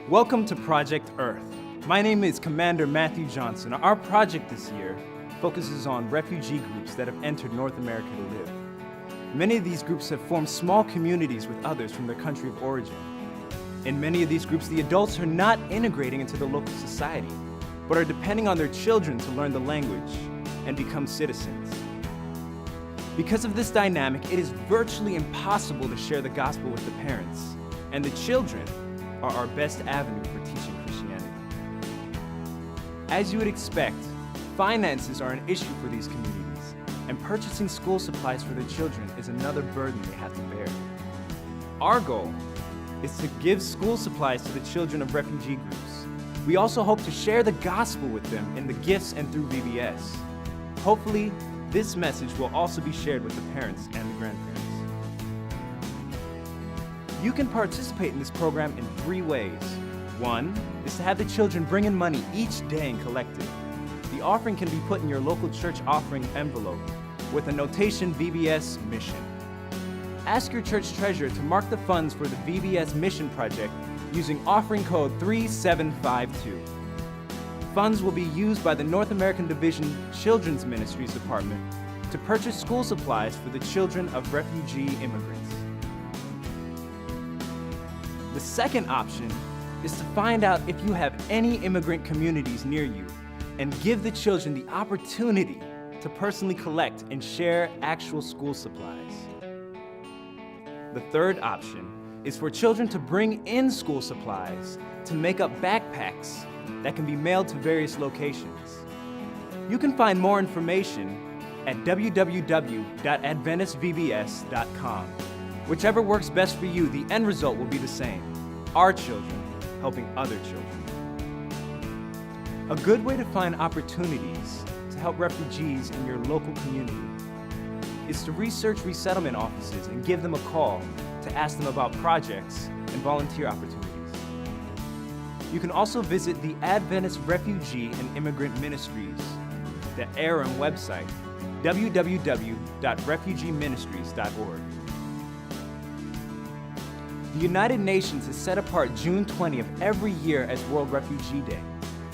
Welcome to Project Earth. My name is Commander Matthew Johnson. Our project this year focuses on refugee groups that have entered North America to live. Many of these groups have formed small communities with others from their country of origin. In many of these groups, the adults are not integrating into the local society, but are depending on their children to learn the language and become citizens. Because of this dynamic, it is virtually impossible to share the gospel with the parents, and the children are our best avenue for teaching Christianity. As you would expect, finances are an issue for these communities, and purchasing school supplies for their children is another burden they have to bear. Our goal is to give school supplies to the children of refugee groups. We also hope to share the gospel with them in the gifts and through VBS. Hopefully, this message will also be shared with the parents and the grandparents. You can participate in this program in 3 ways. 1 is to have the children bring in money each day and collect it. The offering can be put in your local church offering envelope with a notation VBS Mission. Ask your church treasurer to mark the funds for the VBS Mission Project using offering code 3752. Funds will be used by the North American Division Children's Ministries Department to purchase school supplies for the children of refugee immigrants. The second option is to find out if you have any immigrant communities near you and give the children the opportunity to personally collect and share actual school supplies. The third option is for children to bring in school supplies to make up backpacks that can be mailed to various locations. You can find more information at www.adventistvbs.com. Whichever works best for you, the end result will be the same: our children helping other children. A good way to find opportunities to help refugees in your local community is to research resettlement offices and give them a call to ask them about projects and volunteer opportunities. You can also visit the Adventist Refugee and Immigrant Ministries, the ARIM website, www.refugeeministries.org. The United Nations has set apart June 20 of every year as World Refugee Day,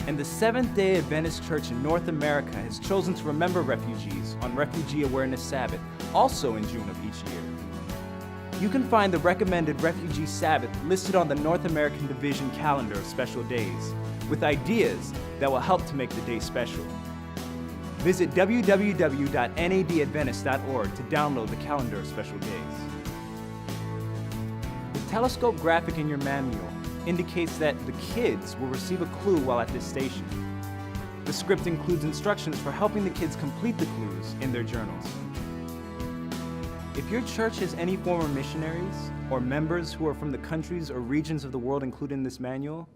and the Seventh-day Adventist Church in North America has chosen to remember refugees on Refugee Awareness Sabbath, also in June of each year. You can find the recommended Refugee Sabbath listed on the North American Division calendar of special days, with ideas that will help to make the day special. Visit www.nadadventist.org to download the calendar of special days. The telescope graphic in your manual indicates that the kids will receive a clue while at this station. The script includes instructions for helping the kids complete the clues in their journals. If your church has any former missionaries or members who are from the countries or regions of the world included in this manual,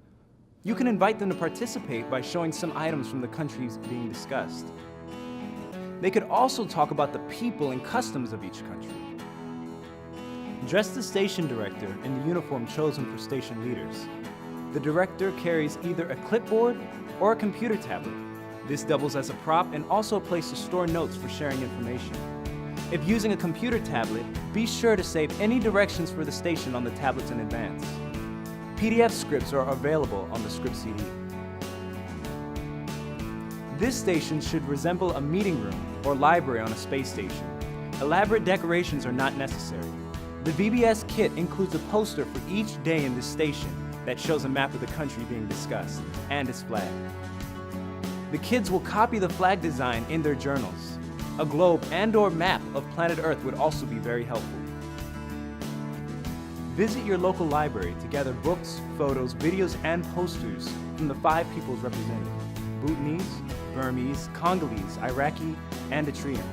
you can invite them to participate by showing some items from the countries being discussed. They could also talk about the people and customs of each country. Dress the station director in the uniform chosen for station leaders. The director carries either a clipboard or a computer tablet. This doubles as a prop and also a place to store notes for sharing information. If using a computer tablet, be sure to save any directions for the station on the tablets in advance. PDF scripts are available on the script CD. This station should resemble a meeting room or library on a space station. Elaborate decorations are not necessary. The VBS kit includes a poster for each day in this station that shows a map of the country being discussed and its flag. The kids will copy the flag design in their journals. A globe and/or map of planet Earth would also be very helpful. Visit your local library to gather books, photos, videos, and posters from the 5 peoples represented: Bhutanese, Burmese, Congolese, Iraqi, and Eritrean.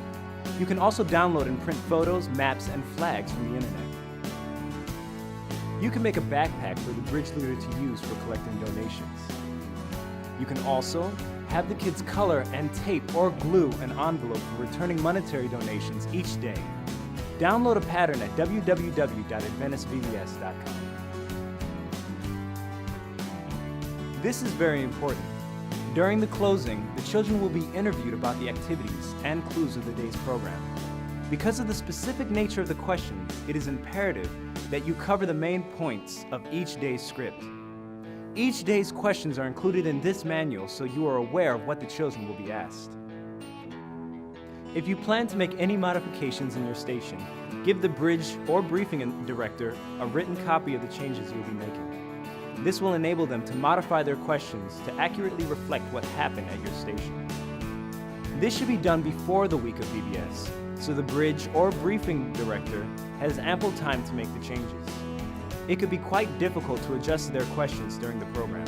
You can also download and print photos, maps, and flags from the internet. You can make a backpack for the bridge leader to use for collecting donations. You can also have the kids color and tape or glue an envelope for returning monetary donations each day. Download a pattern at www.adventistvbs.com. This is very important. During the closing, the children will be interviewed about the activities and clues of the day's program. Because of the specific nature of the questions, it is imperative that you cover the main points of each day's script. Each day's questions are included in this manual so you are aware of what the children will be asked. If you plan to make any modifications in your station, give the bridge or briefing director a written copy of the changes you will be making. This will enable them to modify their questions to accurately reflect what happened at your station. This should be done before the week of VBS, so the bridge or briefing director has ample time to make the changes. It could be quite difficult to adjust their questions during the program.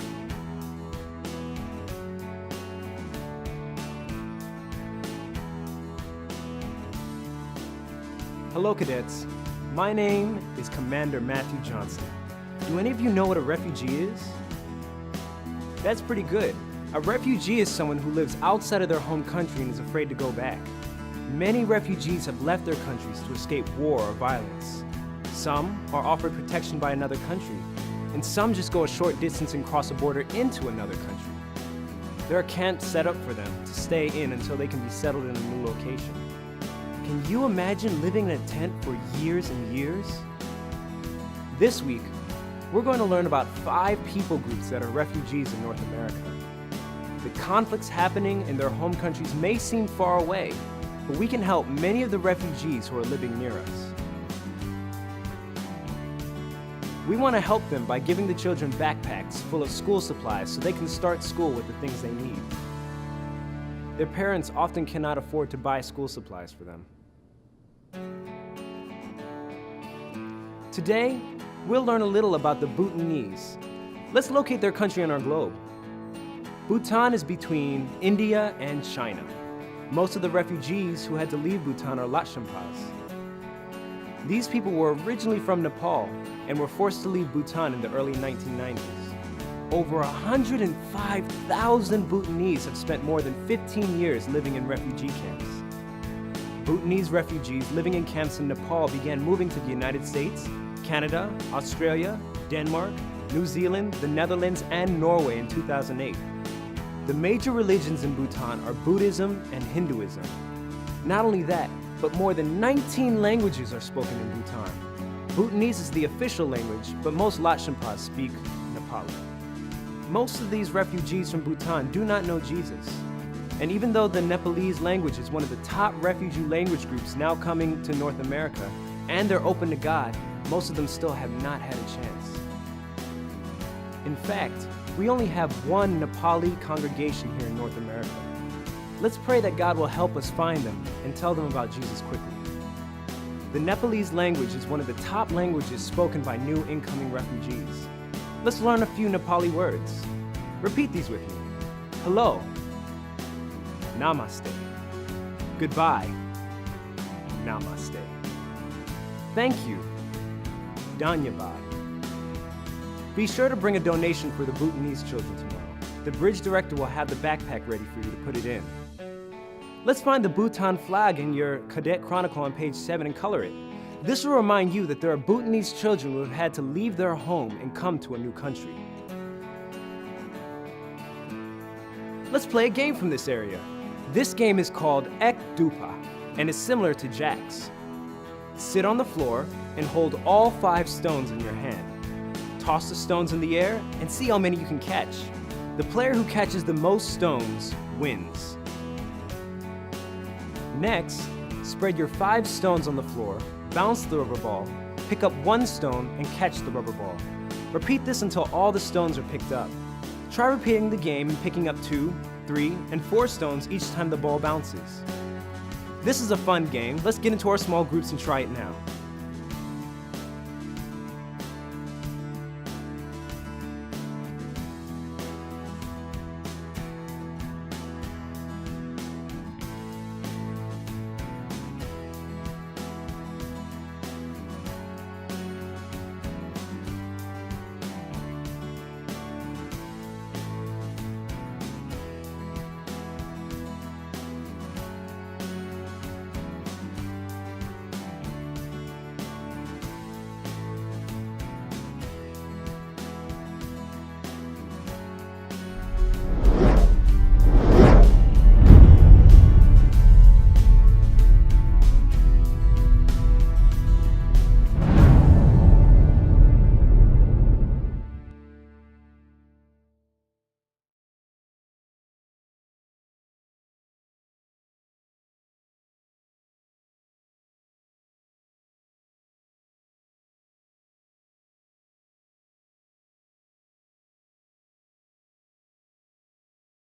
Hello, cadets. My name is Commander Matthew Johnson. Do any of you know what a refugee is? That's pretty good. A refugee is someone who lives outside of their home country and is afraid to go back. Many refugees have left their countries to escape war or violence. Some are offered protection by another country, and some just go a short distance and cross a border into another country. There are camps set up for them to stay in until they can be settled in a new location. Can you imagine living in a tent for years and years? This week, we're going to learn about 5 people groups that are refugees in North America. The conflicts happening in their home countries may seem far away, but we can help many of the refugees who are living near us. We want to help them by giving the children backpacks full of school supplies so they can start school with the things they need. Their parents often cannot afford to buy school supplies for them. Today, we'll learn a little about the Bhutanese. Let's locate their country on our globe. Bhutan is between India and China. Most of the refugees who had to leave Bhutan are Lachempas. These people were originally from Nepal and were forced to leave Bhutan in the early 1990s. Over 105,000 Bhutanese have spent more than 15 years living in refugee camps. Bhutanese refugees living in camps in Nepal began moving to the United States, Canada, Australia, Denmark, New Zealand, the Netherlands, and Norway in 2008. The major religions in Bhutan are Buddhism and Hinduism. Not only that, but more than 19 languages are spoken in Bhutan. Bhutanese is the official language, but most Lachempas speak Nepali. Most of these refugees from Bhutan do not know Jesus. And even though the Nepalese language is one of the top refugee language groups now coming to North America, and they're open to God, most of them still have not had a chance. In fact, we only have one Nepali congregation here in North America. Let's pray that God will help us find them and tell them about Jesus quickly. The Nepalese language is one of the top languages spoken by new incoming refugees. Let's learn a few Nepali words. Repeat these with me. Hello. Namaste. Goodbye. Namaste. Thank you. Dhanyabad. Be sure to bring a donation for the Bhutanese children tomorrow. The bridge director will have the backpack ready for you to put it in. Let's find the Bhutan flag in your Cadet Chronicle on page 7 and color it. This will remind you that there are Bhutanese children who have had to leave their home and come to a new country. Let's play a game from this area. This game is called Ek Dupa and is similar to jacks. Sit on the floor and hold all 5 stones in your hand. Toss the stones in the air and see how many you can catch. The player who catches the most stones wins. Next, spread your 5 stones on the floor, bounce the rubber ball, pick up 1 stone, and catch the rubber ball. Repeat this until all the stones are picked up. Try repeating the game and picking up 2, 3, and 4 stones each time the ball bounces. This is a fun game. Let's get into our small groups and try it now.